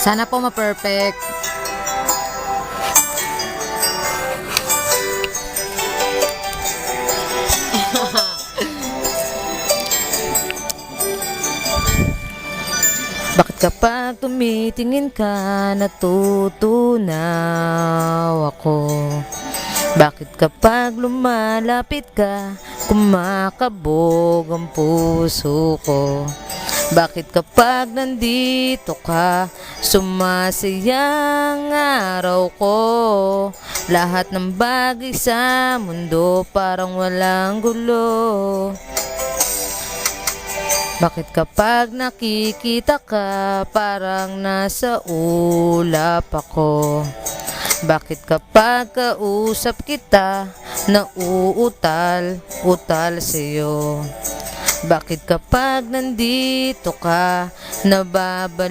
Sana po ma-perfect. Bakit kapag tumitingin ka, natutunaw ako? Bakit kapag lumalapit ka, kumakabog ang puso ko? Bakit kapag nandito ka, sumasayang araw ko? Lahat ng bagay sa mundo parang walang gulo. Bakit kapag nakikita ka, parang nasa ulap ako? Bakit kapag kausap kita, nauutal-utal sa'yo? Bakit kapag nandito ka, nababaliw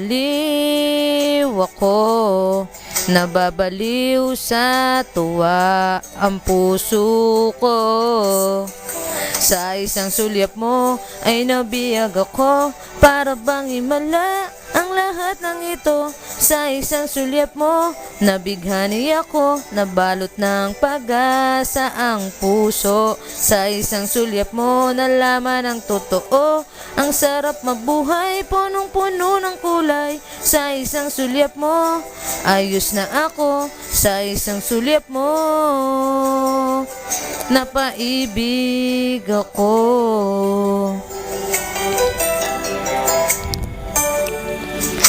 ako? Nababaliw sa tuwa ang puso ko. Sa isang sulyap mo ay nabiyag ako, para bang himala ang lahat ng ito. Sa isang sulyap mo, nabighani ako, nabalot ng pag-asa ang puso. Sa isang sulyap mo, nalaman ang totoo, ang sarap mabuhay, punong-puno ng kulay. Sa isang sulyap mo, ayos na ako. Sa isang sulyap mo, napaibig ako.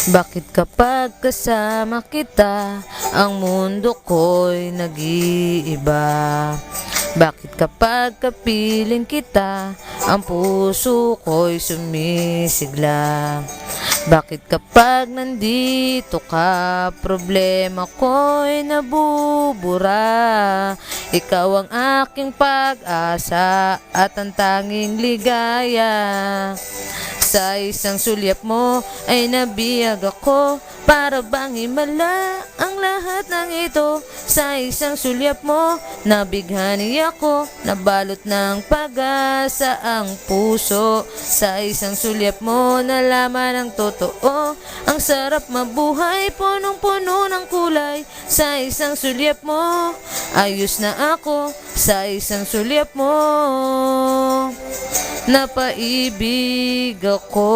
Bakit kapag kasama kita, ang mundo ko'y nag-iiba? Bakit kapag kapiling kita, ang puso ko'y sumisigla? Bakit kapag nandito ka, problema ko'y nabubura? Ikaw ang aking pag-asa at ang tanging ligaya. Sa isang sulyap mo ay nabiyag ako, para bang himala ang lahat ng ito. Sa isang sulyap mo, nabighani ako, nabalot ng pag-asa ang puso. Sa isang sulyap mo, nalaman ang totoo, ang sarap mabuhay, punong-puno ng kulay. Sa isang sulyap mo, ayos na ako. Sa isang sulyap mo, napaibig ako.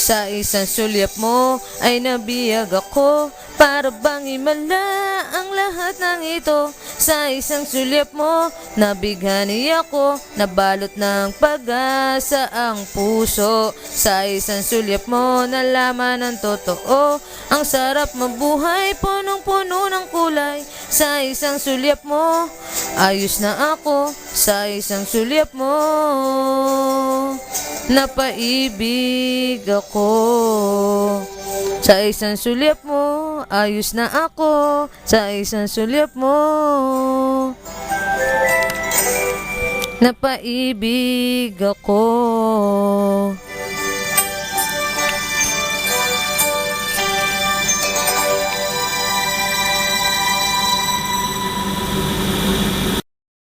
Sa isang sulyap mo ay nabiyag ako, para bang himala ang lahat ng ito. Sa isang sulyap mo, nabighani ako, nabalot ng pag-asa ang puso. Sa isang sulyap mo, nalaman ang totoo, ang sarap mabuhay, punong-puno ng kulay. Sa isang sulyap mo, ayos na ako. Sa isang sulyap mo, napaibig ako. Sa isang sulyap mo, ayos na ako. Sa isang sulyap mo, napaibig ako.